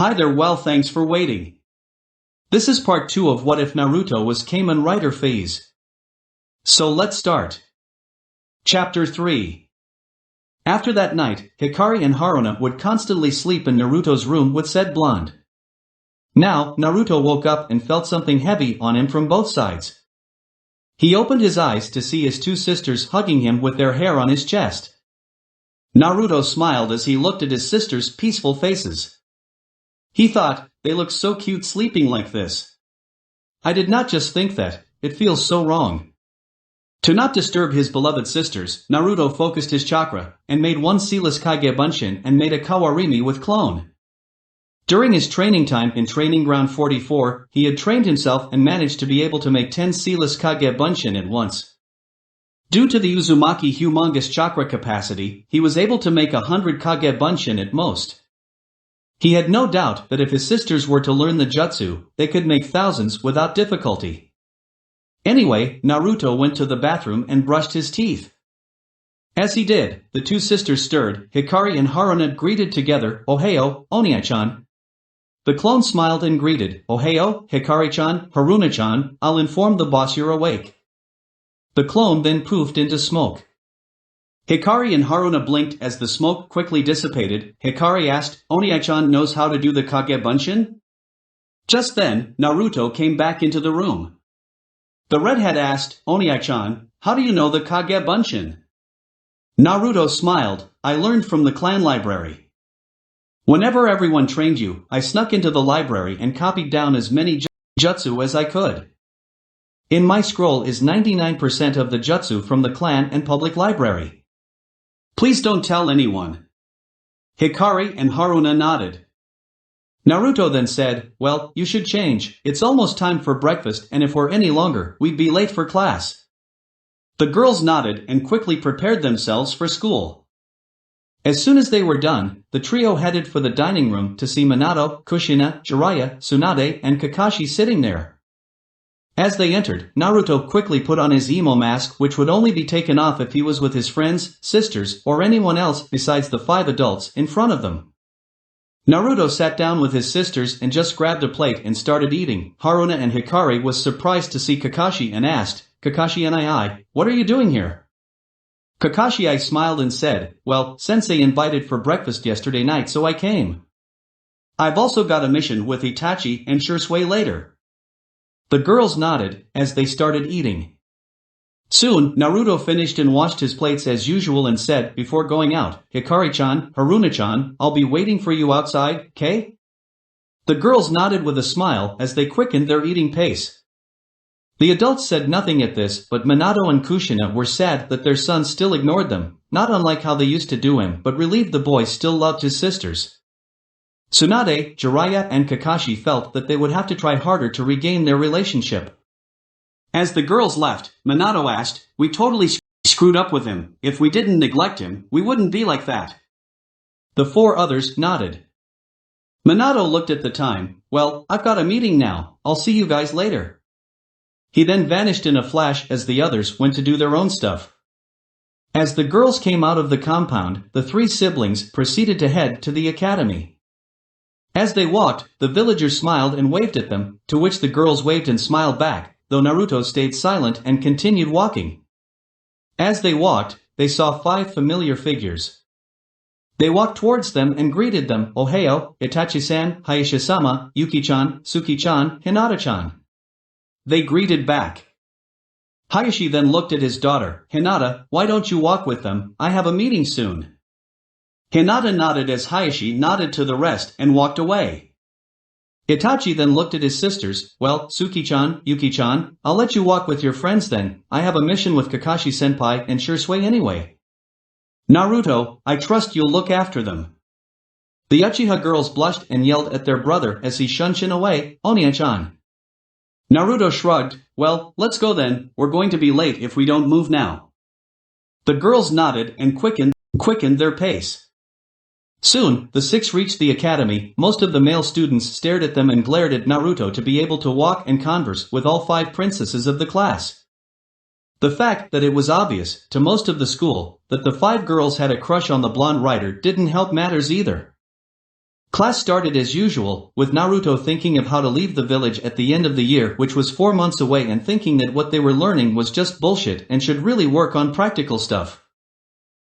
Hi there, well thanks for waiting. This is part 2 of What If Naruto Was Kamen Rider Faiz. So let's start. Chapter 3. After that night, Hikari and Haruna would constantly sleep in Naruto's room with said blonde. Now, Naruto woke up and felt something heavy on him from both sides. He opened his eyes to see his two sisters hugging him with their hair on his chest. Naruto smiled as he looked at his sisters' peaceful faces. He thought, they look so cute sleeping like this. I did not just think that, it feels so wrong. To not disturb his beloved sisters, Naruto focused his chakra, and made one sealess Kage Bunshin and made a Kawarimi with clone. During his training time in Training Ground 44, he had trained himself and managed to be able to make 10 sealess Kage Bunshin at once. Due to the Uzumaki humongous chakra capacity, he was able to make 100 Kage Bunshin at most. He had no doubt that if his sisters were to learn the jutsu, they could make thousands without difficulty. Anyway, Naruto went to the bathroom and brushed his teeth. As he did, the two sisters stirred. Hikari and Haruna greeted together, "Ohayo, Onia-chan." The clone smiled and greeted, "Ohayo, Hikari-chan, Haruna-chan, I'll inform the boss you're awake." The clone then poofed into smoke. Hikari and Haruna blinked as the smoke quickly dissipated. Hikari asked, "Onia-chan knows how to do the Kage Bunshin?" Just then, Naruto came back into the room. The redhead asked, "Onia-chan, how do you know the Kage Bunshin?" Naruto smiled, "I learned from the clan library. Whenever everyone trained you, I snuck into the library and copied down as many jutsu as I could. In my scroll is 99% of the jutsu from the clan and public library. Please don't tell anyone." Hikari and Haruna nodded. Naruto then said, "Well, you should change, it's almost time for breakfast and if we're any longer, we'd be late for class." The girls nodded and quickly prepared themselves for school. As soon as they were done, the trio headed for the dining room to see Minato, Kushina, Jiraiya, Tsunade, and Kakashi sitting there. As they entered, Naruto quickly put on his emo mask, which would only be taken off if he was with his friends, sisters, or anyone else besides the 5 adults in front of them. Naruto sat down with his sisters and just grabbed a plate and started eating. Haruna and Hikari was surprised to see Kakashi and asked, "Kakashi and what are you doing here?" Kakashi smiled and said, "Well, Sensei invited for breakfast yesterday night so I came. I've also got a mission with Itachi and Shursui later." The girls nodded, as they started eating. Soon, Naruto finished and washed his plates as usual and said, before going out, "Hikari-chan, Haruna-chan, I'll be waiting for you outside, K?" The girls nodded with a smile as they quickened their eating pace. The adults said nothing at this, but Minato and Kushina were sad that their son still ignored them, not unlike how they used to do him, but relieved the boy still loved his sisters. Tsunade, Jiraiya and Kakashi felt that they would have to try harder to regain their relationship. As the girls left, Minato asked, "We totally screwed up with him. If we didn't neglect him, we wouldn't be like that." The 4 others nodded. Minato looked at the time. "Well, I've got a meeting now, I'll see you guys later." He then vanished in a flash as the others went to do their own stuff. As the girls came out of the compound, the 3 siblings proceeded to head to the academy. As they walked, the villagers smiled and waved at them, to which the girls waved and smiled back, though Naruto stayed silent and continued walking. As they walked, they saw 5 familiar figures. They walked towards them and greeted them, "Ohayo, Itachi-san, Hayashi-sama, Yuki-chan, Suki-chan, Hinata-chan." They greeted back. Hayashi then looked at his daughter, "Hinata, why don't you walk with them, I have a meeting soon." Hinata nodded as Hayashi nodded to the rest and walked away. Itachi then looked at his sisters, "Well, Suki-chan, Yuki-chan, I'll let you walk with your friends then, I have a mission with Kakashi-senpai and Shursui anyway. Naruto, I trust you'll look after them." The Uchiha girls blushed and yelled at their brother as he shunshin away, "Onia-chan." Naruto shrugged, "Well, let's go then, we're going to be late if we don't move now." The girls nodded and quickened their pace. Soon, the 6 reached the academy. Most of the male students stared at them and glared at Naruto to be able to walk and converse with all 5 princesses of the class. The fact that it was obvious, to most of the school, that the 5 girls had a crush on the blonde rider didn't help matters either. Class started as usual, with Naruto thinking of how to leave the village at the end of the year, which was 4 months away, and thinking that what they were learning was just bullshit and should really work on practical stuff.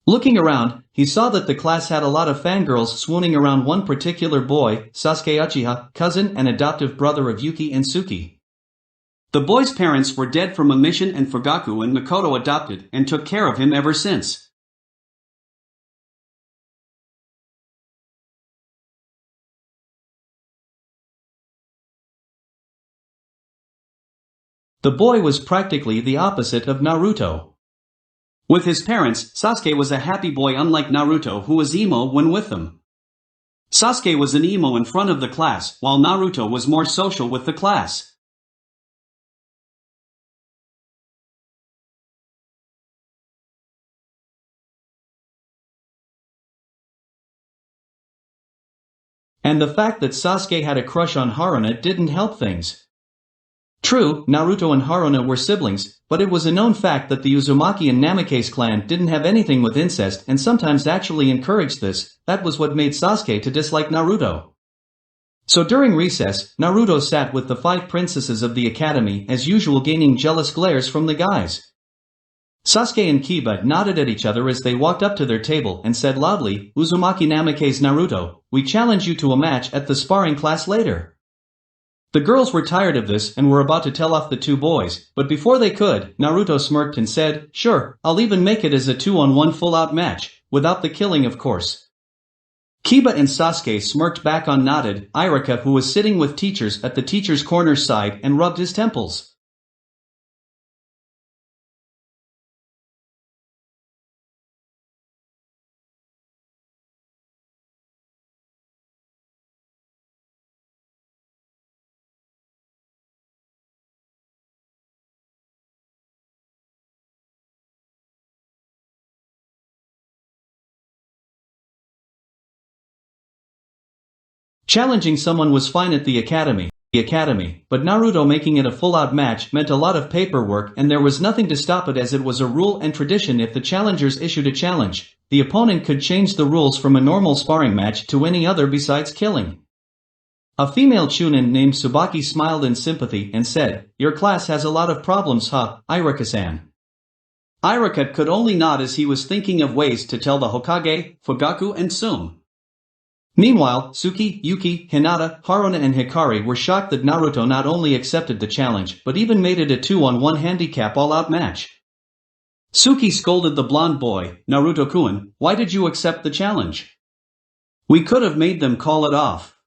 Looking around, he saw that the class had a lot of fangirls swooning around one particular boy, Sasuke Uchiha, cousin and adoptive brother of Yuki and Suki. The boy's parents were dead from a mission, and Fugaku and Makoto adopted and took care of him ever since. The boy was practically the opposite of Naruto. With his parents, Sasuke was a happy boy, unlike Naruto, who was emo when with them. Sasuke was an emo in front of the class, while Naruto was more social with the class. And the fact that Sasuke had a crush on Haruna didn't help things. True, Naruto and Haruna were siblings, but it was a known fact that the Uzumaki and Namikaze clan didn't have anything with incest and sometimes actually encouraged this. That was what made Sasuke to dislike Naruto. So during recess, Naruto sat with the 5 princesses of the academy as usual, gaining jealous glares from the guys. Sasuke and Kiba nodded at each other as they walked up to their table and said loudly, "Uzumaki Namikaze Naruto, we challenge you to a match at the sparring class later." The girls were tired of this and were about to tell off the 2 boys, but before they could, Naruto smirked and said, "Sure, I'll even make it as a 2-on-1 full-out match, without the killing of course." Kiba and Sasuke smirked back and nodded. Irika, who was sitting with teachers at the teacher's corner, sighed and rubbed his temples. Challenging someone was fine at the academy, but Naruto making it a full-out match meant a lot of paperwork, and there was nothing to stop it, as it was a rule and tradition. If the challengers issued a challenge, the opponent could change the rules from a normal sparring match to any other besides killing. A female chunin named Tsubaki smiled in sympathy and said, "Your class has a lot of problems, huh, Irika-san?" Irika could only nod, as he was thinking of ways to tell the Hokage, Fugaku and Tsume. Meanwhile, Suki, Yuki, Hinata, Haruna and Hikari were shocked that Naruto not only accepted the challenge but even made it a 2-on-1 handicap all-out match. Suki scolded the blonde boy, "Naruto-kun, why did you accept the challenge? We could have made them call it off."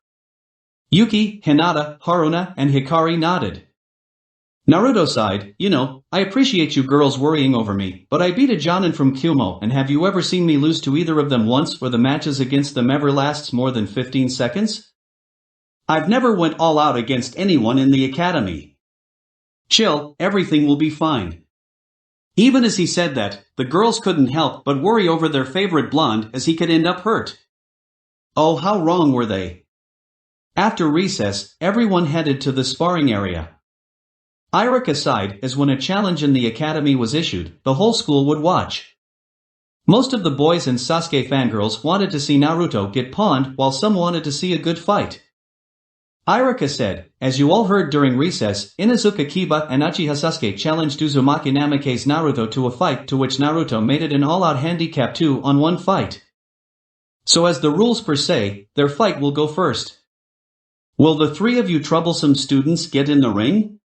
Yuki, Hinata, Haruna and Hikari nodded. Naruto sighed, "I appreciate you girls worrying over me, but I beat a Jonin from Kumo, and have you ever seen me lose to either of them once, or the matches against them ever lasts more than 15 seconds? I've never went all out against anyone in the academy. Chill, everything will be fine." Even as he said that, the girls couldn't help but worry over their favorite blonde, as he could end up hurt. Oh, how wrong were they? After recess, everyone headed to the sparring area. Irika sighed, as when a challenge in the academy was issued, the whole school would watch. Most of the boys and Sasuke fangirls wanted to see Naruto get pawned, while some wanted to see a good fight. Irika said, "As you all heard during recess, Inuzuka Kiba and Uchiha Sasuke challenged Uzumaki Namikaze Naruto to a fight, to which Naruto made it an all-out handicap 2-on-1 fight. So as the rules per se, their fight will go first. Will the 3 of you troublesome students get in the ring?"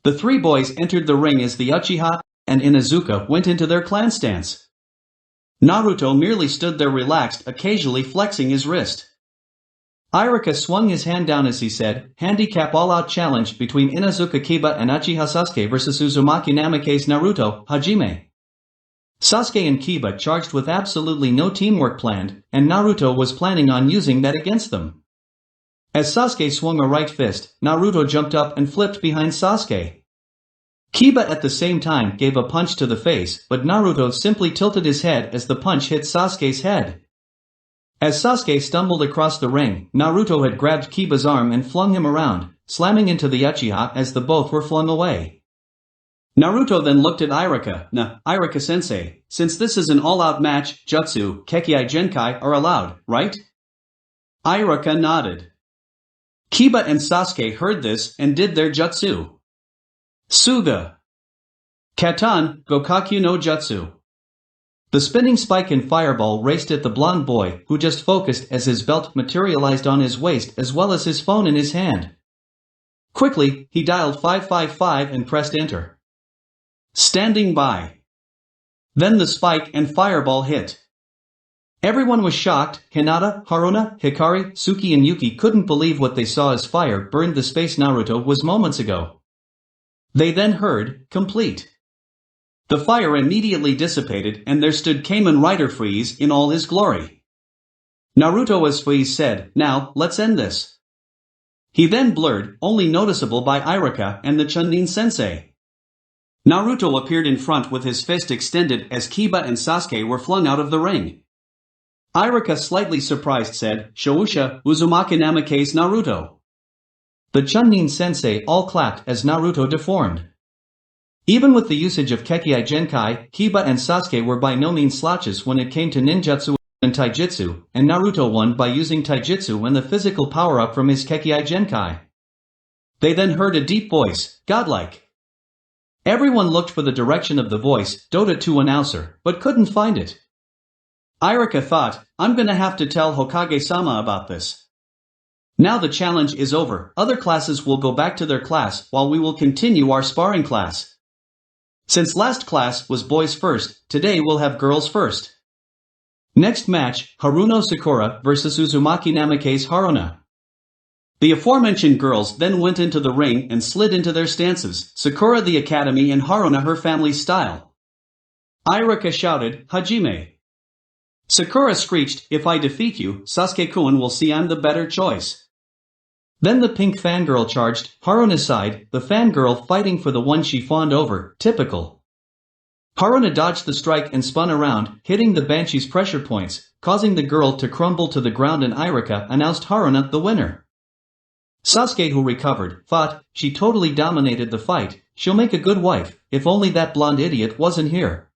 The 3 boys entered the ring as the Uchiha and Inuzuka went into their clan stance. Naruto merely stood there relaxed, occasionally flexing his wrist. Irika swung his hand down as he said, "Handicap all-out challenge between Inuzuka Kiba and Uchiha Sasuke vs Uzumaki Namikaze Naruto, Hajime." Sasuke and Kiba charged with absolutely no teamwork planned, and Naruto was planning on using that against them. As Sasuke swung a right fist, Naruto jumped up and flipped behind Sasuke. Kiba at the same time gave a punch to the face, but Naruto simply tilted his head as the punch hit Sasuke's head. As Sasuke stumbled across the ring, Naruto had grabbed Kiba's arm and flung him around, slamming into the Uchiha as the both were flung away. Naruto then looked at Irika. Irika-sensei, since this is an all-out match, Jutsu, Kekkei Genkai are allowed, right? Iraka nodded. Kiba and Sasuke heard this and did their jutsu. Suga. Katan, Gokakyu no Jutsu. The spinning spike and fireball raced at the blonde boy, who just focused as his belt materialized on his waist as well as his phone in his hand. Quickly, he dialed 555 and pressed enter. Standing by. Then the spike and fireball hit. Everyone was shocked. Hinata, Haruna, Hikari, Suki and Yuki couldn't believe what they saw as fire burned the space Naruto was moments ago. They then heard, complete. The fire immediately dissipated and there stood Kamen Rider Faiz in all his glory. Naruto as Faiz said, now, let's end this. He then blurred, only noticeable by Iraka and the Chunin sensei. Naruto appeared in front with his fist extended as Kiba and Sasuke were flung out of the ring. Iraka slightly surprised said, Shousha, Uzumaki Namake's Naruto. The Chunin sensei all clapped as Naruto deformed. Even with the usage of Kekkei Genkai, Kiba and Sasuke were by no means slouches when it came to ninjutsu and taijutsu, and Naruto won by using taijutsu and the physical power-up from his Kekkei Genkai. They then heard a deep voice, godlike. Everyone looked for the direction of the voice, Dota 2 announcer, but couldn't find it. Iraka thought, I'm gonna have to tell Hokage-sama about this. Now the challenge is over, other classes will go back to their class while we will continue our sparring class. Since last class was boys first, today we'll have girls first. Next match, Haruno Sakura vs Uzumaki Namake's Haruna. The aforementioned girls then went into the ring and slid into their stances, Sakura the academy and Haruna her family style. Iraka shouted, Hajime. Sakura screeched, if I defeat you, Sasuke-kun will see I'm the better choice. Then the pink fangirl charged, Haruna's side, the fangirl fighting for the one she fawned over, typical. Haruna dodged the strike and spun around, hitting the Banshee's pressure points, causing the girl to crumble to the ground and Iraka announced Haruna the winner. Sasuke, who recovered, thought, she totally dominated the fight, she'll make a good wife, if only that blonde idiot wasn't here.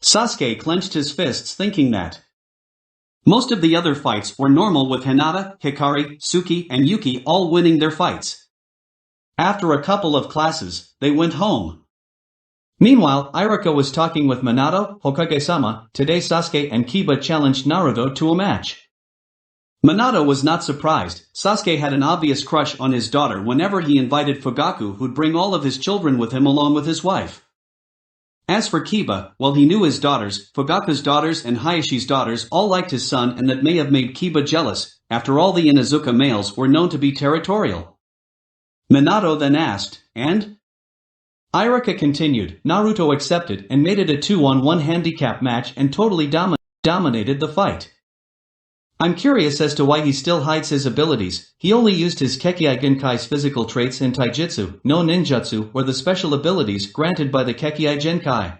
Sasuke clenched his fists thinking that. Most of the other fights were normal with Hinata, Hikari, Suki and Yuki all winning their fights. After a couple of classes, they went home. Meanwhile, Iraka was talking with Minato, Hokage-sama. Today Sasuke and Kiba challenged Naruto to a match. Minato was not surprised. Sasuke had an obvious crush on his daughter whenever he invited Fugaku, who'd bring all of his children with him along with his wife. As for Kiba, well, he knew his daughters, Fugaku's daughters and Hayashi's daughters all liked his son, and that may have made Kiba jealous. After all, the Inuzuka males were known to be territorial. Minato then asked, and? Iraka continued. Naruto accepted and made it a 2-on-1 handicap match and totally dominated the fight. I'm curious as to why he still hides his abilities. He only used his Kekkei Genkai's physical traits in taijutsu, no ninjutsu or the special abilities granted by the Kekkei Genkai.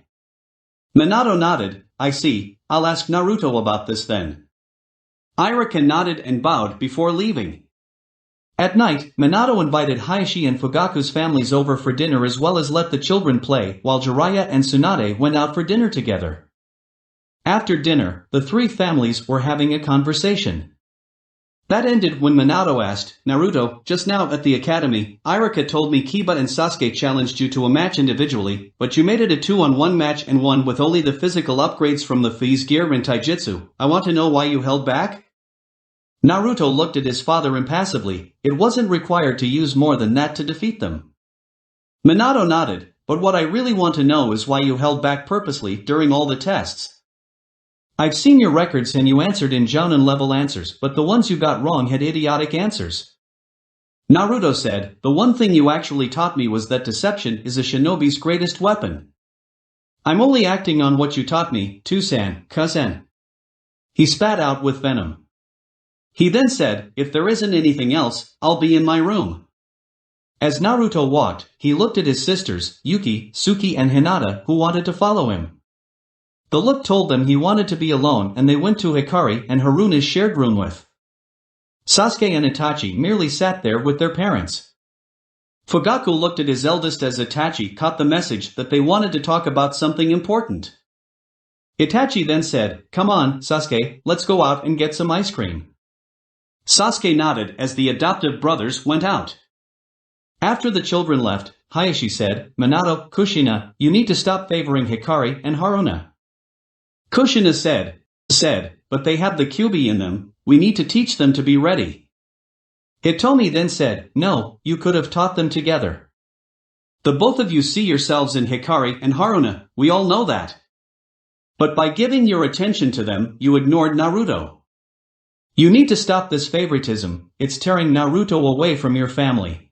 Minato nodded. I see, I'll ask Naruto about this then. Iraka nodded and bowed before leaving. At night, Minato invited Hayashi and Fugaku's families over for dinner as well as let the children play, while Jiraiya and Tsunade went out for dinner together. After dinner, the three families were having a conversation. That ended when Minato asked, Naruto, just now at the academy, Iraka told me Kiba and Sasuke challenged you to a match individually, but you made it a 2-on-1 match and won with only the physical upgrades from the Faiz gear and taijutsu. I want to know why you held back? Naruto looked at his father impassively. It wasn't required to use more than that to defeat them. Minato nodded, but what I really want to know is why you held back purposely during all the tests. I've seen your records and you answered in Jounin level answers, but the ones you got wrong had idiotic answers. Naruto said, the one thing you actually taught me was that deception is a shinobi's greatest weapon. I'm only acting on what you taught me, Tusan, cousin. He spat out with venom. He then said, if there isn't anything else, I'll be in my room. As Naruto walked, he looked at his sisters, Yuki, Suki and Hinata, who wanted to follow him. The look told them he wanted to be alone and they went to Hikari and Haruna's shared room with. Sasuke and Itachi merely sat there with their parents. Fugaku looked at his eldest as Itachi caught the message that they wanted to talk about something important. Itachi then said, come on, Sasuke, let's go out and get some ice cream. Sasuke nodded as the adoptive brothers went out. After the children left, Hayashi said, Minato, Kushina, you need to stop favoring Hikari and Haruna. Kushina said, but they have the QB in them, we need to teach them to be ready. Hitomi then said, no, you could have taught them together. The both of you see yourselves in Hikari and Haruna, we all know that. But by giving your attention to them, you ignored Naruto. You need to stop this favoritism, it's tearing Naruto away from your family.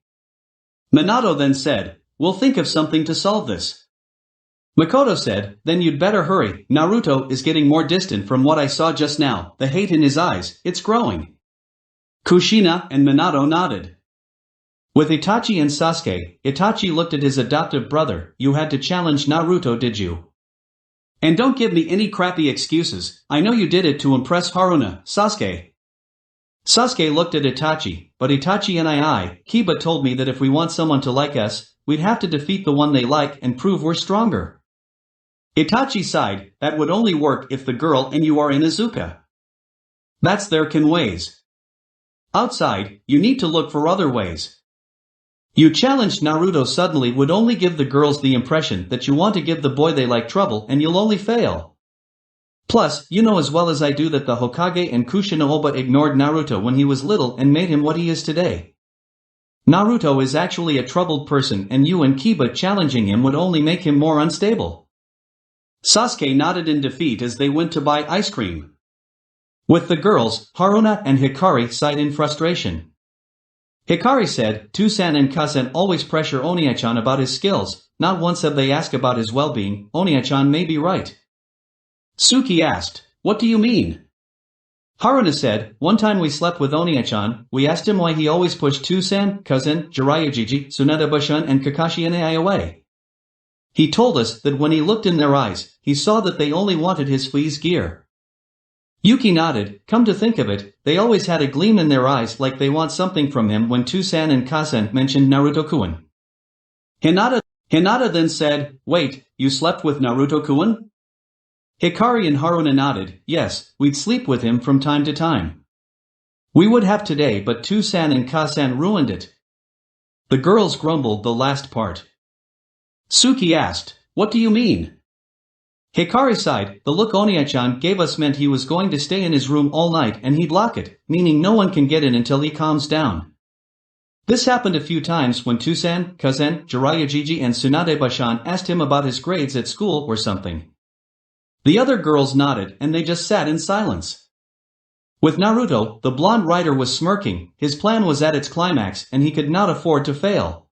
Minato then said, we'll think of something to solve this. Makoto said, then you'd better hurry, Naruto is getting more distant from what I saw just now, the hate in his eyes, it's growing. Kushina and Minato nodded. With Itachi and Sasuke, Itachi looked at his adoptive brother, you had to challenge Naruto did you? And don't give me any crappy excuses, I know you did it to impress Haruna, Sasuke. Sasuke looked at Itachi, but Itachi and Kiba told me that if we want someone to like us, we'd have to defeat the one they like and prove we're stronger. Itachi sighed, that would only work if the girl and you are in Izuka. That's their ways. Outside, you need to look for other ways. You challenged Naruto suddenly would only give the girls the impression that you want to give the boy they like trouble and you'll only fail. Plus, you know as well as I do that the Hokage and Kushina Oba ignored Naruto when he was little and made him what he is today. Naruto is actually a troubled person and you and Kiba challenging him would only make him more unstable. Sasuke nodded in defeat as they went to buy ice cream. With the girls, Haruna and Hikari sighed in frustration. Hikari said, Tusan and Kasen always pressure Oniya-chan about his skills, not once have they asked about his well-being, Oniya-chan may be right. Suki asked, what do you mean? Haruna said, one time we slept with Oniya-chan, we asked him why he always pushed Tusan, Kazen, Jiraiya, Tsunade Bushun and Kakashi and AI away. He told us that when he looked in their eyes, he saw that they only wanted his flea's gear. Yuki nodded, come to think of it, they always had a gleam in their eyes like they want something from him when Tusan and Kasen mentioned Naruto-kun. Hinata then said, wait, you slept with Naruto-kun? Hikari and Haruna nodded, yes, we'd sleep with him from time to time. We would have today but Tusan and Kasen ruined it. The girls grumbled the last part. Suki asked, what do you mean? Hikari sighed, the look Oniya-chan gave us meant he was going to stay in his room all night and he'd lock it, meaning no one can get in until he calms down. This happened a few times when Tusan, Kazen, Jiraiya and Tsunade Bushun asked him about his grades at school or something. The other girls nodded and they just sat in silence. With Naruto, the blonde rider was smirking, his plan was at its climax and he could not afford to fail.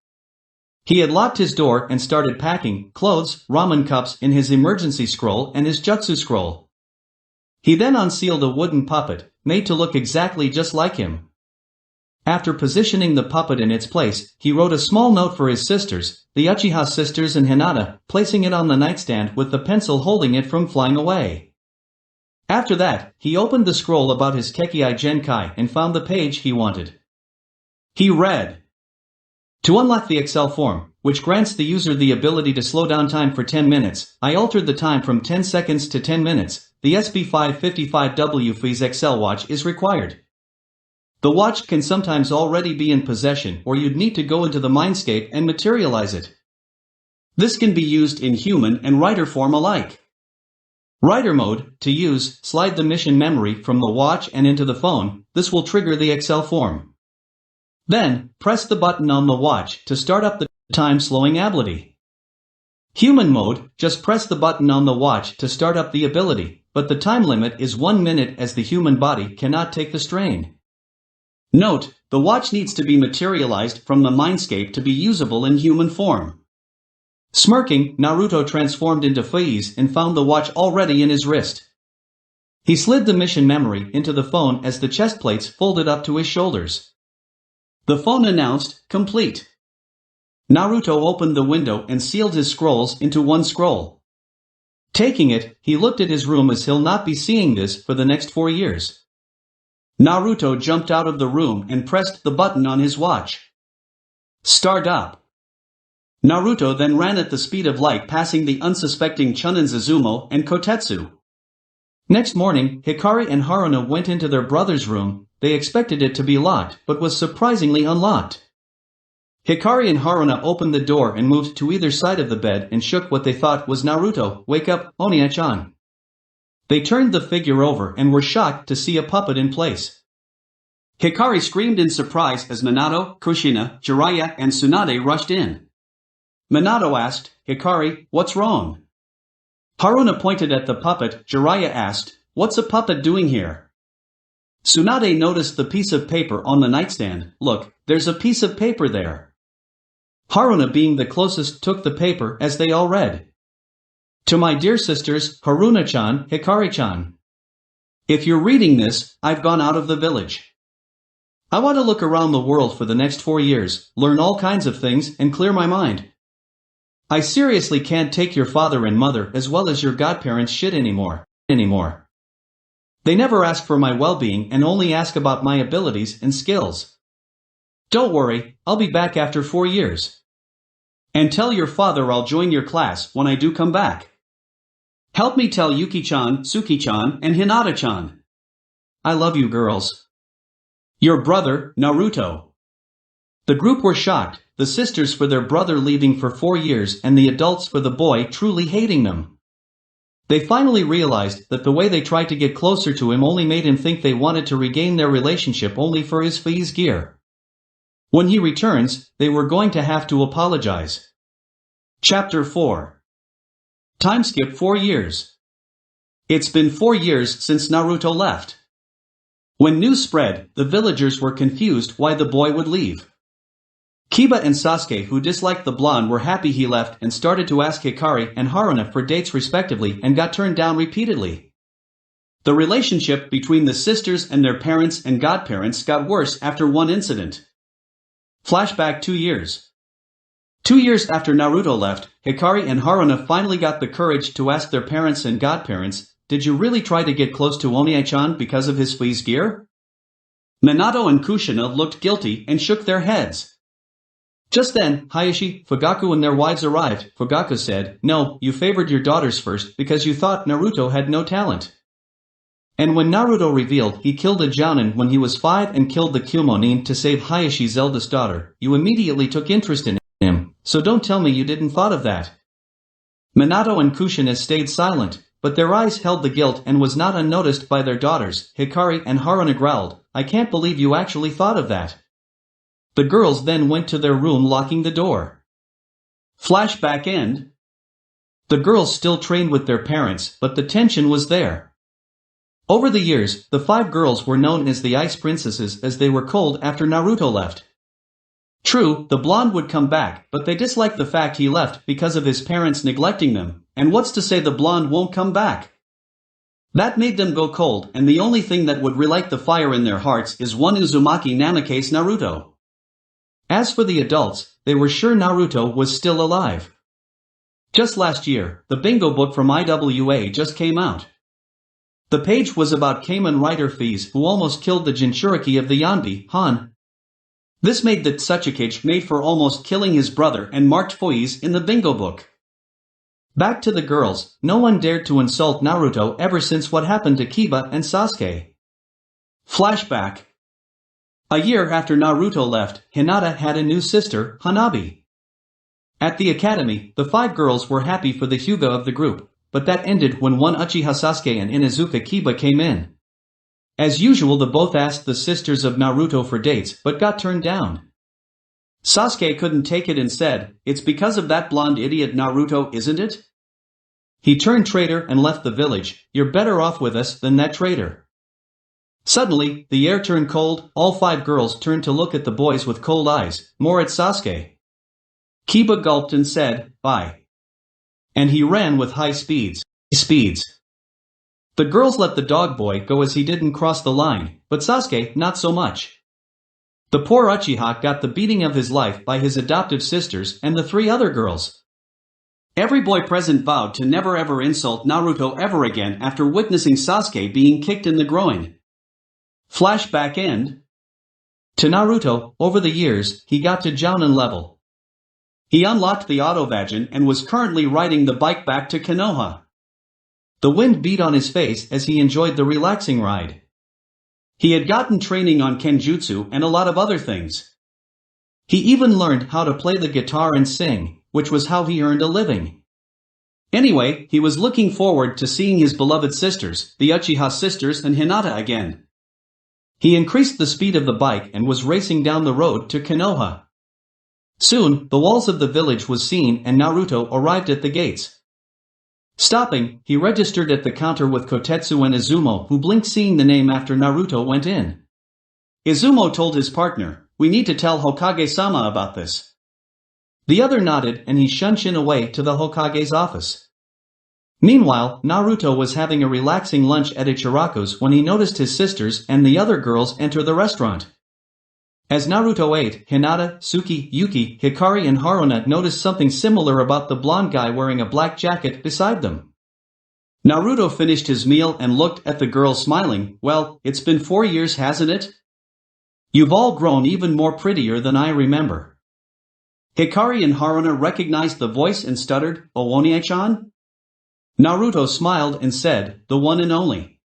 He had locked his door and started packing clothes, ramen cups in his emergency scroll and his jutsu scroll. He then unsealed a wooden puppet, made to look exactly just like him. After positioning the puppet in its place, he wrote a small note for his sisters, the Uchiha sisters and Hinata, placing it on the nightstand with the pencil holding it from flying away. After that, he opened the scroll about his Kekkai Genkai and found the page he wanted. He read, to unlock the Excel form, which grants the user the ability to slow down time for 10 minutes, I altered the time from 10 seconds to 10 minutes. The SB555W Faiz Excel watch is required. The watch can sometimes already be in possession or you'd need to go into the mindscape and materialize it. This can be used in human and writer form alike. Writer mode, to use, slide the mission memory from the watch and into the phone, this will trigger the Excel form. Then, press the button on the watch to start up the time slowing ability. Human mode, just press the button on the watch to start up the ability, but the time limit is 1 minute as the human body cannot take the strain. Note, the watch needs to be materialized from the mindscape to be usable in human form. Smirking, Naruto transformed into Faiz and found the watch already in his wrist. He slid the mission memory into the phone as the chest plates folded up to his shoulders. The phone announced, complete. Naruto opened the window and sealed his scrolls into one scroll. Taking it, he looked at his room as he'll not be seeing this for the next 4 years. Naruto jumped out of the room and pressed the button on his watch. Start up. Naruto then ran at the speed of light passing the unsuspecting Chunin Suzumo and Kotetsu. Next morning, Hikari and Haruna went into their brother's room, They expected it to be locked, but was surprisingly unlocked. Hikari and Haruna opened the door and moved to either side of the bed and shook what they thought was Naruto. "Wake up, Onia-chan." They turned the figure over and were shocked to see a puppet in place. Hikari screamed in surprise as Minato, Kushina, Jiraiya, and Tsunade rushed in. Minato asked, "Hikari, what's wrong?" Haruna pointed at the puppet. Jiraiya asked, "What's a puppet doing here?" Tsunade noticed the piece of paper on the nightstand. "Look, there's a piece of paper there." Haruna, being the closest, took the paper as they all read. "To my dear sisters, Haruna-chan, Hikari-chan. If you're reading this, I've gone out of the village. I want to look around the world for the next 4 years, learn all kinds of things, and clear my mind. I seriously can't take your father and mother as well as your godparents' shit anymore. They never ask for my well-being and only ask about my abilities and skills. Don't worry, I'll be back after 4 years. And tell your father I'll join your class when I do come back. Help me tell Yuki-chan, Suki-chan, and Hinata-chan. I love you girls. Your brother, Naruto." The group were shocked, the sisters for their brother leaving for 4 years and the adults for the boy truly hating them. They finally realized that the way they tried to get closer to him only made him think they wanted to regain their relationship only for his Faiz gear. When he returns, they were going to have to apologize. Chapter 4. Time skip 4 years. It's been 4 years since Naruto left. When news spread, the villagers were confused why the boy would leave. Kiba and Sasuke, who disliked the blonde, were happy he left and started to ask Hikari and Haruna for dates respectively and got turned down repeatedly. The relationship between the sisters and their parents and godparents got worse after one incident. Flashback 2 years. 2 years after Naruto left, Hikari and Haruna finally got the courage to ask their parents and godparents, "Did you really try to get close to Onie-chan because of his Faiz gear?" Minato and Kushina looked guilty and shook their heads. Just then, Hayashi, Fugaku and their wives arrived. Fugaku said, "No, you favored your daughters first because you thought Naruto had no talent. And when Naruto revealed he killed a Jounin when he was 5 and killed the Kumonin to save Hayashi's eldest daughter, you immediately took interest in him, so don't tell me you didn't thought of that." Minato and Kushina stayed silent, but their eyes held the guilt and was not unnoticed by their daughters. Hikari and Haruna growled, "I can't believe you actually thought of that." The girls then went to their room locking the door. Flashback end. The girls still trained with their parents, but the tension was there. Over the years, the 5 girls were known as the Ice Princesses as they were called after Naruto left. True, the blonde would come back, but they disliked the fact he left because of his parents neglecting them, and what's to say the blonde won't come back? That made them go cold, and the only thing that would relight the fire in their hearts is one Uzumaki Namake's Naruto. As for the adults, they were sure Naruto was still alive. Just last year, the bingo book from IWA just came out. The page was about Kamen writer Faiz who almost killed the Jinchuriki of the Yanbi, Han. This made the Tsuchikage made for almost killing his brother and marked Faiz in the bingo book. Back to the girls, no one dared to insult Naruto ever since what happened to Kiba and Sasuke. Flashback. A year after Naruto left, Hinata had a new sister, Hanabi. At the academy, the 5 girls were happy for the Hyuga of the group, but that ended when one Uchiha Sasuke and Inuzuka Kiba came in. As usual, they both asked the sisters of Naruto for dates but got turned down. Sasuke couldn't take it and said, "It's because of that blonde idiot Naruto, isn't it? He turned traitor and left the village. You're better off with us than that traitor." Suddenly, the air turned cold. All 5 girls turned to look at the boys with cold eyes, more at Sasuke. Kiba gulped and said, "Bye." And he ran with high speeds. The girls let the dog boy go as he didn't cross the line, but Sasuke, not so much. The poor Uchiha got the beating of his life by his adoptive sisters and the 3 other girls. Every boy present vowed to never ever insult Naruto ever again after witnessing Sasuke being kicked in the groin. Flashback end. To Naruto, over the years, he got to Jounin level. He unlocked the Autovagin and was currently riding the bike back to Konoha. The wind beat on his face as he enjoyed the relaxing ride. He had gotten training on kenjutsu and a lot of other things. He even learned how to play the guitar and sing, which was how he earned a living. Anyway, he was looking forward to seeing his beloved sisters, the Uchiha sisters and Hinata again. He increased the speed of the bike and was racing down the road to Konoha. Soon, the walls of the village was seen and Naruto arrived at the gates. Stopping, he registered at the counter with Kotetsu and Izumo, who blinked seeing the name after Naruto went in. Izumo told his partner, "We need to tell Hokage-sama about this." The other nodded and he shunshin away to the Hokage's office. Meanwhile, Naruto was having a relaxing lunch at Ichiraku's when he noticed his sisters and the other girls enter the restaurant. As Naruto ate, Hinata, Suki, Yuki, Hikari and Haruna noticed something similar about the blonde guy wearing a black jacket beside them. Naruto finished his meal and looked at the girls smiling. "Well, it's been 4 years, hasn't it? You've all grown even more prettier than I remember." Hikari and Haruna recognized the voice and stuttered, "Owonie-chan?" Naruto smiled and said, "The one and only."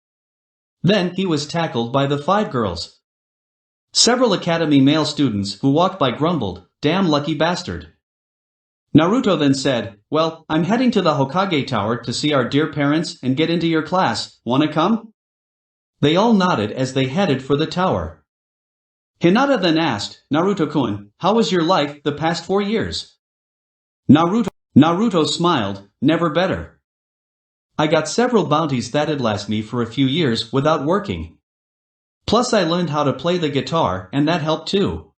Then he was tackled by the 5 girls. Several academy male students who walked by grumbled, "Damn lucky bastard." Naruto then said, "Well, I'm heading to the Hokage Tower to see our dear parents and get into your class, wanna come?" They all nodded as they headed for the tower. Hinata then asked, "Naruto-kun, how was your life the past 4 years?" Naruto smiled, "Never better. I got several bounties that'd last me for a few years without working. Plus I learned how to play the guitar and that helped too.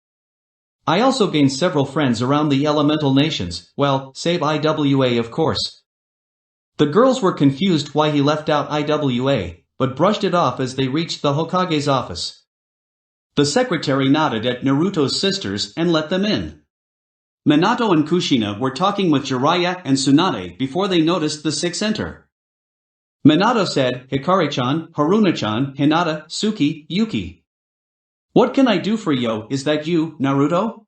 I also gained several friends around the elemental nations, well, save IWA of course." The girls were confused why he left out IWA, but brushed it off as they reached the Hokage's office. The secretary nodded at Naruto's sisters and let them in. Minato and Kushina were talking with Jiraiya and Tsunade before they noticed the 6 enter. Minato said, "Hikari-chan, Haruna-chan, Hinata, Suki, Yuki. What can I do for you? Is that you, Naruto?"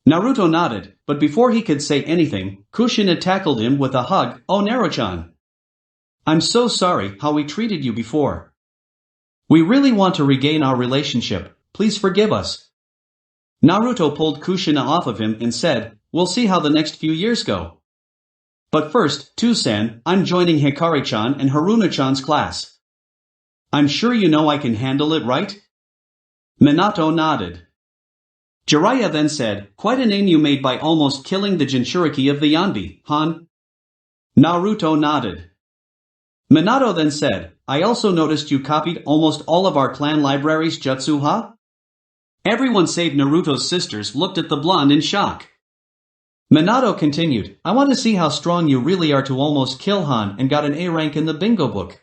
Naruto nodded, but before he could say anything, Kushina tackled him with a hug. "Oh Naruto-chan. I'm so sorry how we treated you before. We really want to regain our relationship, please forgive us." Naruto pulled Kushina off of him and said, "We'll see how the next few years go. But first, Tusen, I'm joining Hikari-chan and Haruna-chan's class. I'm sure you know I can handle it, right?" Minato nodded. Jiraiya then said, "Quite a name you made by almost killing the Jinchuriki of the Yanbi, Han." Naruto nodded. Minato then said, "I also noticed you copied almost all of our clan library's jutsu, huh?" Everyone save Naruto's sisters looked at the blonde in shock. Minato continued, "I want to see how strong you really are to almost kill Han and got an A rank in the bingo book."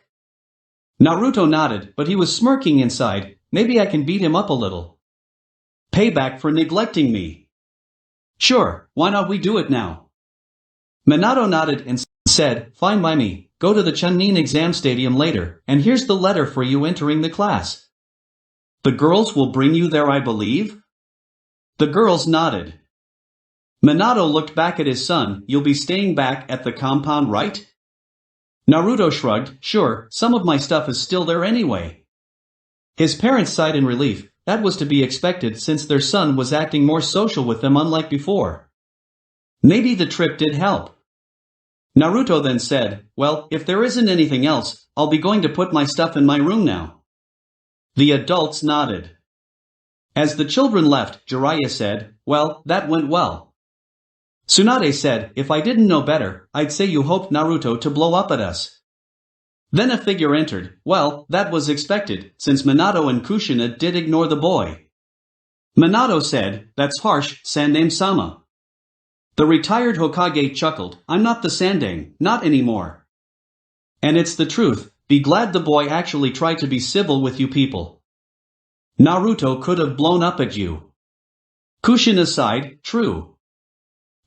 Naruto nodded, but he was smirking inside. "Maybe I can beat him up a little. Payback for neglecting me. Sure, why not we do it now?" Minato nodded and said, "Fine by me, go to the Chunin exam stadium later, and here's the letter for you entering the class. The girls will bring you there, I believe?" The girls nodded. Minato looked back at his son. "You'll be staying back at the compound, right?" Naruto shrugged, "Sure, some of my stuff is still there anyway." His parents sighed in relief. That was to be expected since their son was acting more social with them unlike before. Maybe the trip did help. Naruto then said, "Well, if there isn't anything else, I'll be going to put my stuff in my room now." The adults nodded. As the children left, Jiraiya said, "Well, that went well." Tsunade said, "If I didn't know better, I'd say you hoped Naruto to blow up at us." Then a figure entered. Well, that was expected, since Minato and Kushina did ignore the boy. Minato said, "That's harsh, Sandaime-sama." The retired Hokage chuckled, "I'm not the Sandaime, not anymore. And it's the truth, be glad the boy actually tried to be civil with you people. Naruto could have blown up at you." Kushina sighed, "True."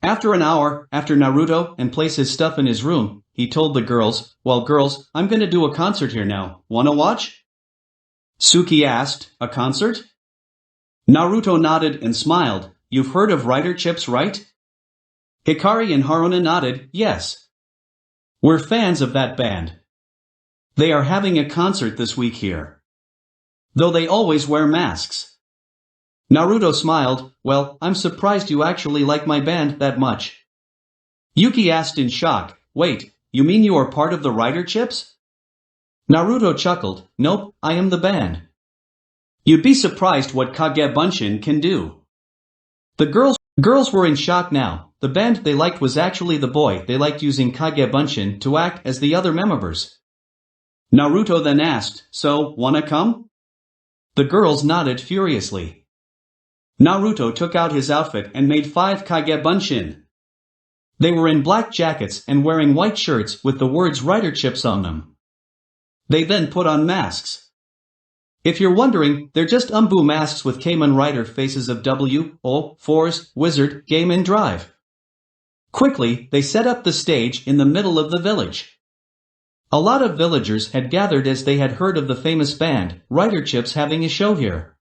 After an hour, after Naruto and placed his stuff in his room, he told the girls, "Well girls, I'm gonna do a concert here now, wanna watch?" Suki asked, "A concert?" Naruto nodded and smiled, "You've heard of Rider Chips, right?" Hikari and Haruna nodded, "Yes. We're fans of that band. They are having a concert this week here. though they always wear masks. Naruto smiled. Well, I'm surprised you actually like my band that much. Yuki asked in shock, wait, you mean you are part of the Rider Chips? Naruto chuckled, nope, I am the band. You'd be surprised what Kage Bunshin can do. The girls were in shock now. The band they liked was actually the boy they liked using Kage Bunshin to act as the other members. Naruto then asked, so, wanna come? The girls nodded furiously. Naruto took out his outfit and made 5 Kage Bunshin. They were in black jackets and wearing white shirts with the words Rider Chips on them. They then put on masks. If you're wondering, they're just Umbu masks with Kamen Rider faces of W, O, Force, Wizard, Game and Drive. Quickly, they set up the stage in the middle of the village. A lot of villagers had gathered as they had heard of the famous band, Rider Chips, having a show here.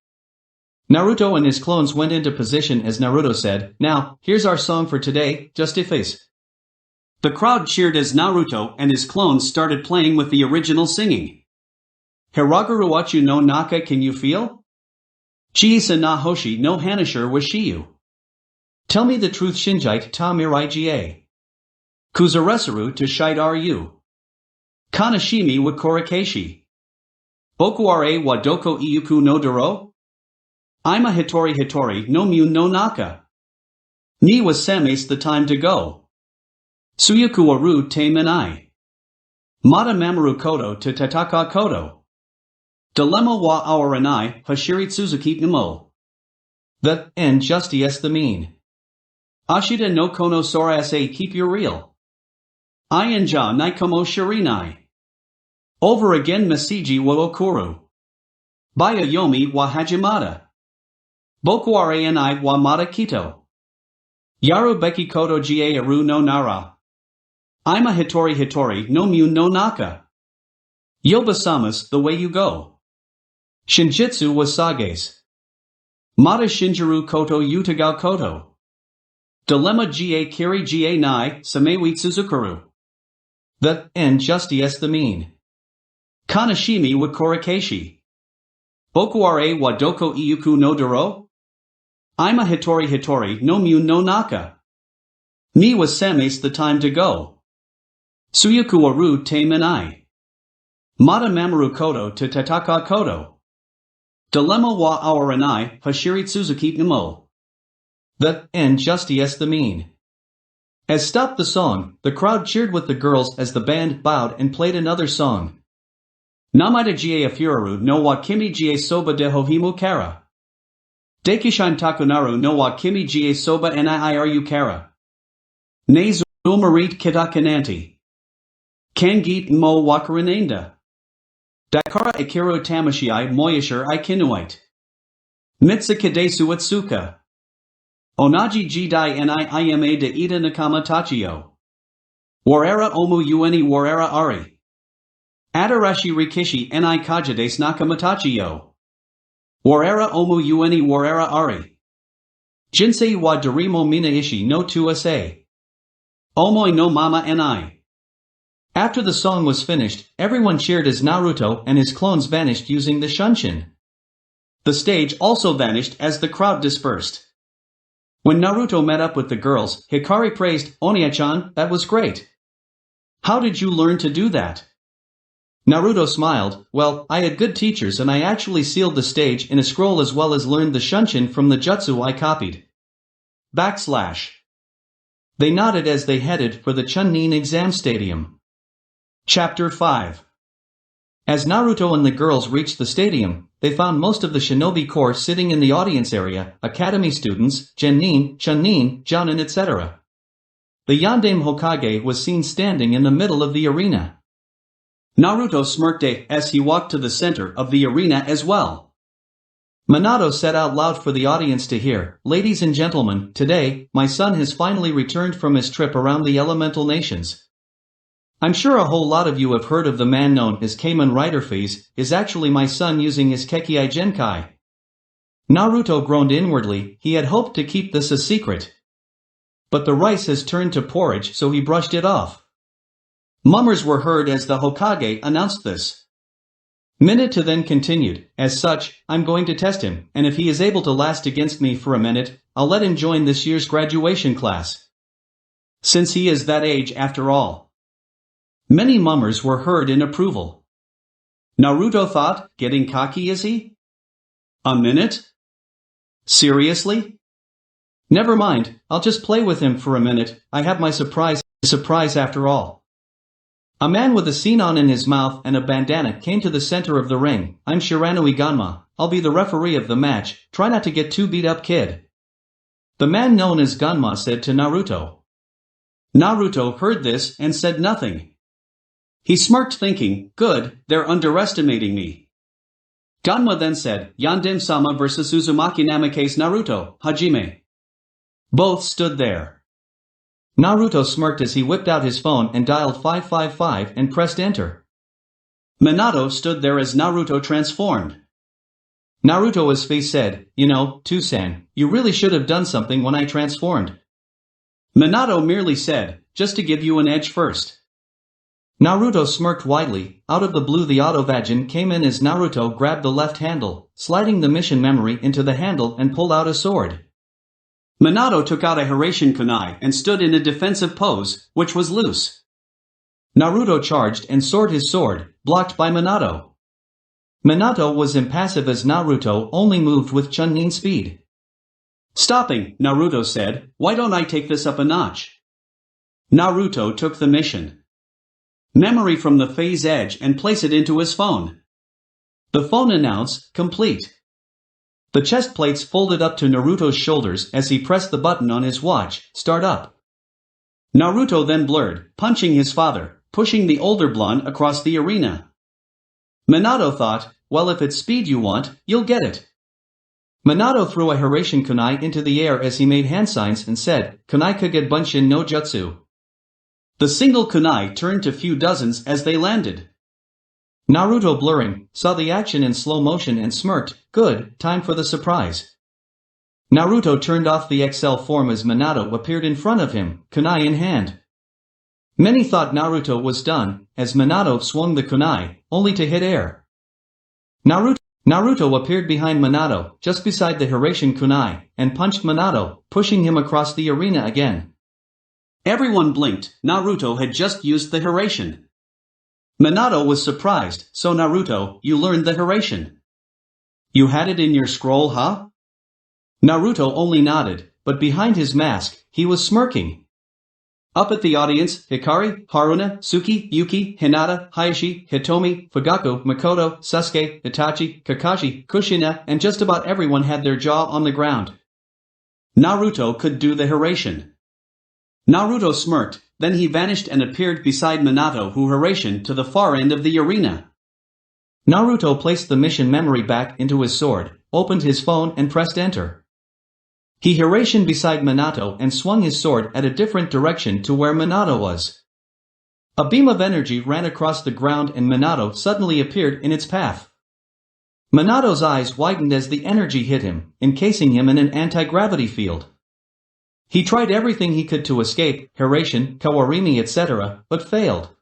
Naruto and his clones went into position as Naruto said, now, here's our song for today, just a face. The crowd cheered as Naruto and his clones started playing with the original singing. Hiragaruwachu no Naka can you feel? Chiisa na Hoshi no Hanashir wa Shiyu. Tell me the truth Shinjite ta Mirai Ga. Kuzaresaru to Shite Ru. Kanashimi wa Korakeshi. Bokuare wa Doko Iyuku no Doro? Ima Hitori no Mu no Naka. Ni was Sames the time to go. Suyaku Aru te Menai. Mata Mamoru Koto to Tataka Koto. Dilemma wa Awaranai Hashiri Tsuzuki Nimo. The and Justice the mean. Ashita no Kono Sorase keep you real. Ianja Naikomo Shirinai. Over again Masiji wa Okuru. Baya Yomi wa Hajimata. Bokuare Nai wa Mata Kito. Yaru Beki Koto Ga Aru no Nara. Ima Hitori no Mu no Naka. Yobasamas the way you go. Shinjitsu was Sages. Mata Shinjuru Koto Utagao Koto. Dilemma Ga Kiri Ga Nai Samewi Tsuzukuru. The and Justice the mean. Kanashimi wa Korakeshi. Bokuare wa Doko Iyuku no Doro? Ima Hitori no Mu no Naka. Ni was Sames the time to go. Suyaku Aru te Menai. Mata Mamoru Koto to Tataka Koto. Dilemma wa Awaranai Hashiri Tsuzuki Nimo. The and Justice the mean. As stopped the song, the crowd cheered with the girls as the band bowed and played another song. Namaita Ga Afuraru no wa Kimi Ga Soba de Hohimu Kara. Dekishan Takunaru no wa Kimi Ga Soba Niiru Kara. Nezu Umarit Kitakananti. Kangit Mo Wakarananda. Dakara Akiro Tamashii Moyashir Ikinuite. Mitsa Kadesu Atsuka. Onaji Jidai Niima de Ida Nakama Tachio. Warera Omu Uni Warera Ari. Adarashi Rikishi Ni Kajades Nakamatachiyo. Warera Omu Uni Warera Ari. Jinsei wa Dorimo Mina Ishi no Tuase. Omoi no Mama Ni. After the song was finished, everyone cheered as Naruto and his clones vanished using the Shunshin. The stage also vanished as the crowd dispersed. When Naruto met up with the girls, Hikari praised, Oniya-chan, that was great. How did you learn to do that? Naruto smiled, well, I had good teachers and I actually sealed the stage in a scroll as well as learned the Shunshin from the jutsu I copied. / They nodded as they headed for the Chunin exam stadium. Chapter 5. As Naruto and the girls reached the stadium, they found most of the shinobi corps sitting in the audience area, academy students, Genin, Chunin, Jonin etc. The Yandame Hokage was seen standing in the middle of the arena. Naruto smirked as he walked to the center of the arena as well. Minato said out loud for the audience to hear, ladies and gentlemen, today, my son has finally returned from his trip around the elemental nations. I'm sure a whole lot of you have heard of the man known as Kamen Rider Faiz, is actually my son using his Kekkei Genkai. Naruto groaned inwardly, he had hoped to keep this a secret. But the rice has turned to porridge so he brushed it off. Mummers were heard as the Hokage announced this. Minato then continued, as such, I'm going to test him, and if he is able to last against me for a minute, I'll let him join this year's graduation class. Since he is that age after all. Many mummers were heard in approval. Naruto thought, getting cocky is he? A minute? Seriously? Never mind, I'll just play with him for a minute, I have my surprise after all. A man with a sinon in his mouth and a bandana came to the center of the ring. I'm Shiranui Ganma, I'll be the referee of the match, try not to get too beat up kid. The man known as Ganma said to Naruto. Naruto heard this and said nothing. He smirked thinking, good, they're underestimating me. Ganma then said, Yandim-sama vs Uzumaki Namikaze Naruto, Hajime. Both stood there. Naruto smirked as he whipped out his phone and dialed 555 and pressed enter. Minato stood there as Naruto transformed. Naruto's face said, you know, Tusan, you really should have done something when I transformed. Minato merely said, just to give you an edge first. Naruto smirked widely. Out of the blue the Autovagin came in as Naruto grabbed the left handle, sliding the mission memory into the handle and pulled out a sword. Minato took out a Hiraishin kunai and stood in a defensive pose, which was loose. Naruto charged and soared his sword, blocked by Minato. Minato was impassive as Naruto only moved with Chunnin speed. Stopping, Naruto said, why don't I take this up a notch? Naruto took the mission memory from the Faiz edge and place it into his phone. The phone announced, complete. The chest plates folded up to Naruto's shoulders as he pressed the button on his watch, start up. Naruto then blurred, punching his father, pushing the older blonde across the arena. Minato thought, well if it's speed you want, you'll get it. Minato threw a Hiraishin kunai into the air as he made hand signs and said, Kunai Kage Bunshin no Jutsu. The single kunai turned to few dozens as they landed. Naruto blurring, saw the action in slow motion and smirked, good, time for the surprise. Naruto turned off the XL form as Minato appeared in front of him, kunai in hand. Many thought Naruto was done, as Minato swung the kunai, only to hit air. Naruto appeared behind Minato, just beside the Hiraishin kunai, and punched Minato, pushing him across the arena again. Everyone blinked, Naruto had just used the Hiraishin. Minato was surprised, so Naruto, you learned the Hiraishin. You had it in your scroll, huh? Naruto only nodded, but behind his mask, he was smirking. Up at the audience, Hikari, Haruna, Suki, Yuki, Hinata, Hayashi, Hitomi, Fugaku, Makoto, Sasuke, Itachi, Kakashi, Kushina, and just about everyone had their jaw on the ground. Naruto could do the Hiraishin. Naruto smirked, then he vanished and appeared beside Minato who Hiraishin to the far end of the arena. Naruto placed the mission memory back into his sword, opened his phone and pressed enter. He Hiraishin beside Minato and swung his sword at a different direction to where Minato was. A beam of energy ran across the ground and Minato suddenly appeared in its path. Minato's eyes widened as the energy hit him, encasing him in an anti-gravity field. He tried everything he could to escape, Hiraishin, Kawarimi etc., but failed.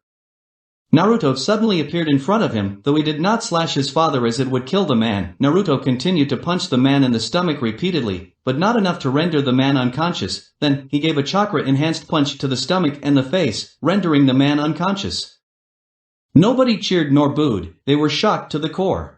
Naruto suddenly appeared in front of him, though he did not slash his father as it would kill the man. Naruto continued to punch the man in the stomach repeatedly, but not enough to render the man unconscious. Then, he gave a chakra-enhanced punch to the stomach and the face, rendering the man unconscious. Nobody cheered nor booed, they were shocked to the core.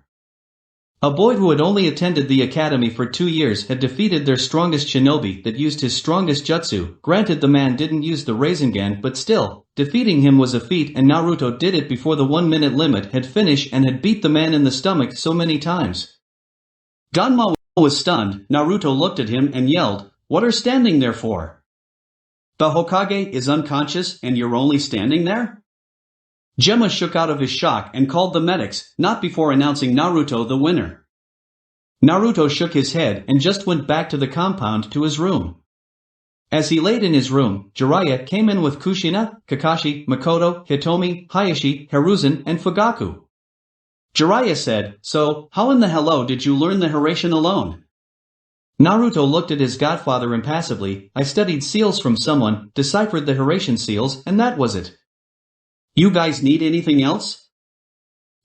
A boy who had only attended the academy for 2 years had defeated their strongest shinobi that used his strongest jutsu. Granted the man didn't use the Rasengan, but still, defeating him was a feat and Naruto did it before the 1 minute limit had finished and had beat the man in the stomach so many times. Ganma was stunned. Naruto looked at him and yelled, "What are standing there for? The Hokage is unconscious and you're only standing there?" Gemma shook out of his shock and called the medics, not before announcing Naruto the winner. Naruto shook his head and just went back to the compound to his room. As he laid in his room, Jiraiya came in with Kushina, Kakashi, Makoto, Hitomi, Hayashi, Hiruzen, and Fugaku. Jiraiya said, "So, how in the hello did you learn the Hiraishin alone?" Naruto looked at his godfather impassively. "I studied seals from someone, deciphered the Hiraishin seals, and that was it. You guys need anything else?"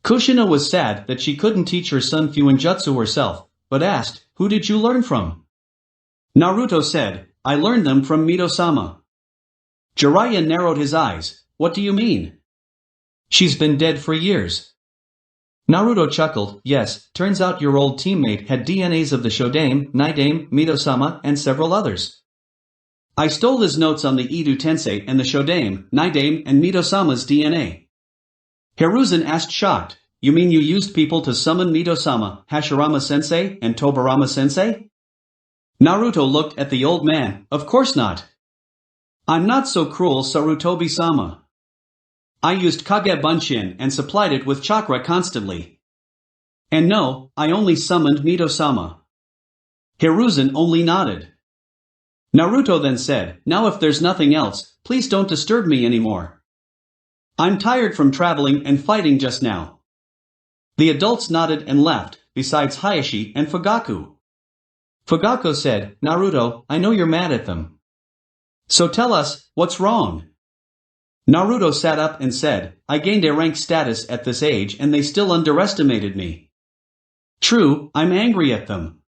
Kushina was sad that she couldn't teach her son Fuinjutsu herself, but asked, "Who did you learn from?" Naruto said, "I learned them from Mito-sama." Jiraiya narrowed his eyes. "What do you mean?" "She's been dead for years." Naruto chuckled. "Yes, turns out your old teammate had DNAs of the Shodame, Naidame, Mito-sama, and several others. I stole his notes on the Edo Tensei and the Shodame, Naidame, and Mito-sama's DNA. Hiruzen asked shocked, "You mean you used people to summon Mito-sama, Hashirama-sensei, and Tobirama-sensei?" Naruto looked at the old man. "Of course not. I'm not so cruel, Sarutobi-sama. I used Kage Bunshin and supplied it with chakra constantly. And no, I only summoned Mito-sama." Hiruzen only nodded. Naruto then said, "Now if there's nothing else, please don't disturb me anymore. I'm tired from traveling and fighting just now." The adults nodded and left, besides Hayashi and Fugaku. Fugaku said, "Naruto, I know you're mad at them. So tell us, what's wrong?" Naruto sat up and said, "I gained a rank status at this age and they still underestimated me. True, I'm angry at them.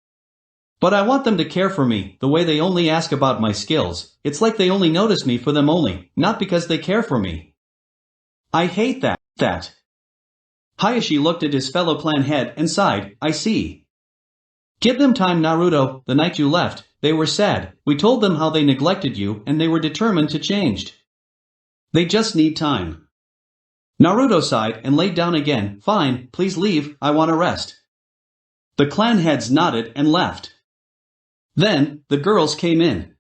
But I want them to care for me, the way they only ask about my skills. It's like they only notice me for them only, not because they care for me. I hate that. Hayashi looked at his fellow clan head and sighed, "I see. Give them time, Naruto. The night you left, they were sad. We told them how they neglected you and they were determined to change. They just need time." Naruto sighed and laid down again. "Fine, please leave, I want to rest." The clan heads nodded and left. Then, the girls came in.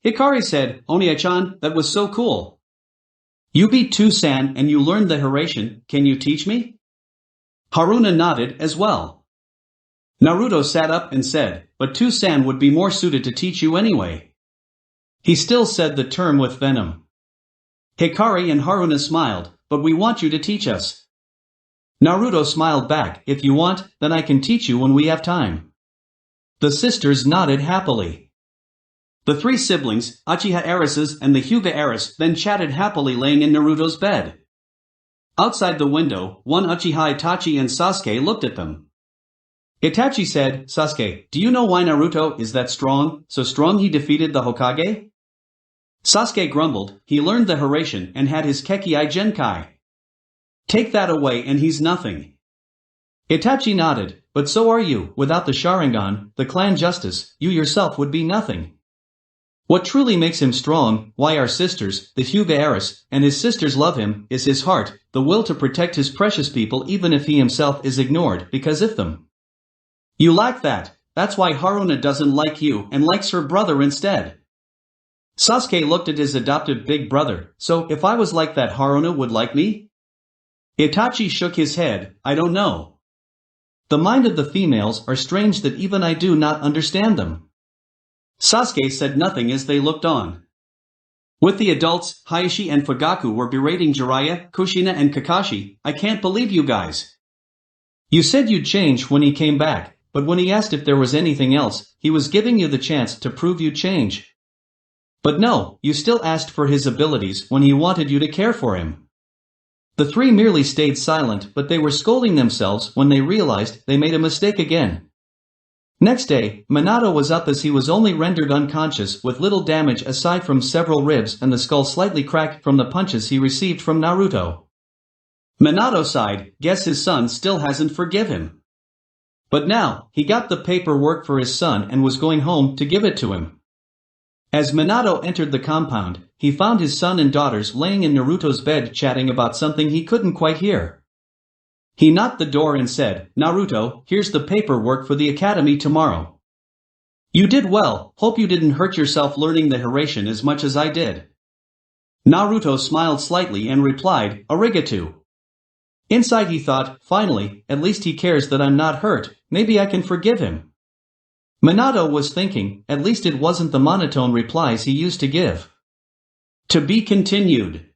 Hikari said, "Onie-chan, that was so cool. You beat Two-san and you learned the Hiraishin, can you teach me?" Haruna nodded as well. Naruto sat up and said, "But Two-san would be more suited to teach you anyway." He still said the term with venom. Hikari and Haruna smiled, "But we want you to teach us." Naruto smiled back, "If you want, then I can teach you when we have time." The sisters nodded happily. The three siblings, Uchiha heiresses and the Hyuga heiress, then chatted happily laying in Naruto's bed. Outside the window, one Uchiha Itachi and Sasuke looked at them. Itachi said, "Sasuke, do you know why Naruto is that strong, so strong he defeated the Hokage?" Sasuke grumbled, "He learned the Hiraishin and had his Kekkei Genkai. Take that away and he's nothing." Itachi nodded, "But so are you. Without the Sharingan, the clan justice, you yourself would be nothing. What truly makes him strong, why our sisters, the Hyuga heiress, and his sisters love him, is his heart, the will to protect his precious people even if he himself is ignored because of them. You lack that, that's why Haruna doesn't like you and likes her brother instead." Sasuke looked at his adopted big brother, "So if I was like that Haruna would like me?" Itachi shook his head, "I don't know. The mind of the females are strange that even I do not understand them." Sasuke said nothing as they looked on. With the adults, Hayashi and Fugaku were berating Jiraiya, Kushina and Kakashi, "I can't believe you guys. You said you'd change when he came back, but when he asked if there was anything else, he was giving you the chance to prove you'd change. But no, you still asked for his abilities when he wanted you to care for him." The three merely stayed silent, but they were scolding themselves when they realized they made a mistake again. Next day, Minato was up as he was only rendered unconscious with little damage aside from several ribs and the skull slightly cracked from the punches he received from Naruto. Minato sighed, guess his son still hasn't forgive him. But now, he got the paperwork for his son and was going home to give it to him. As Minato entered the compound, he found his son and daughters laying in Naruto's bed chatting about something he couldn't quite hear. He knocked the door and said, "Naruto, here's the paperwork for the academy tomorrow. You did well, hope you didn't hurt yourself learning the Hiraishin as much as I did." Naruto smiled slightly and replied, "Arigato." Inside he thought, finally, at least he cares that I'm not hurt, maybe I can forgive him. Minato was thinking, at least it wasn't the monotone replies he used to give. To be continued.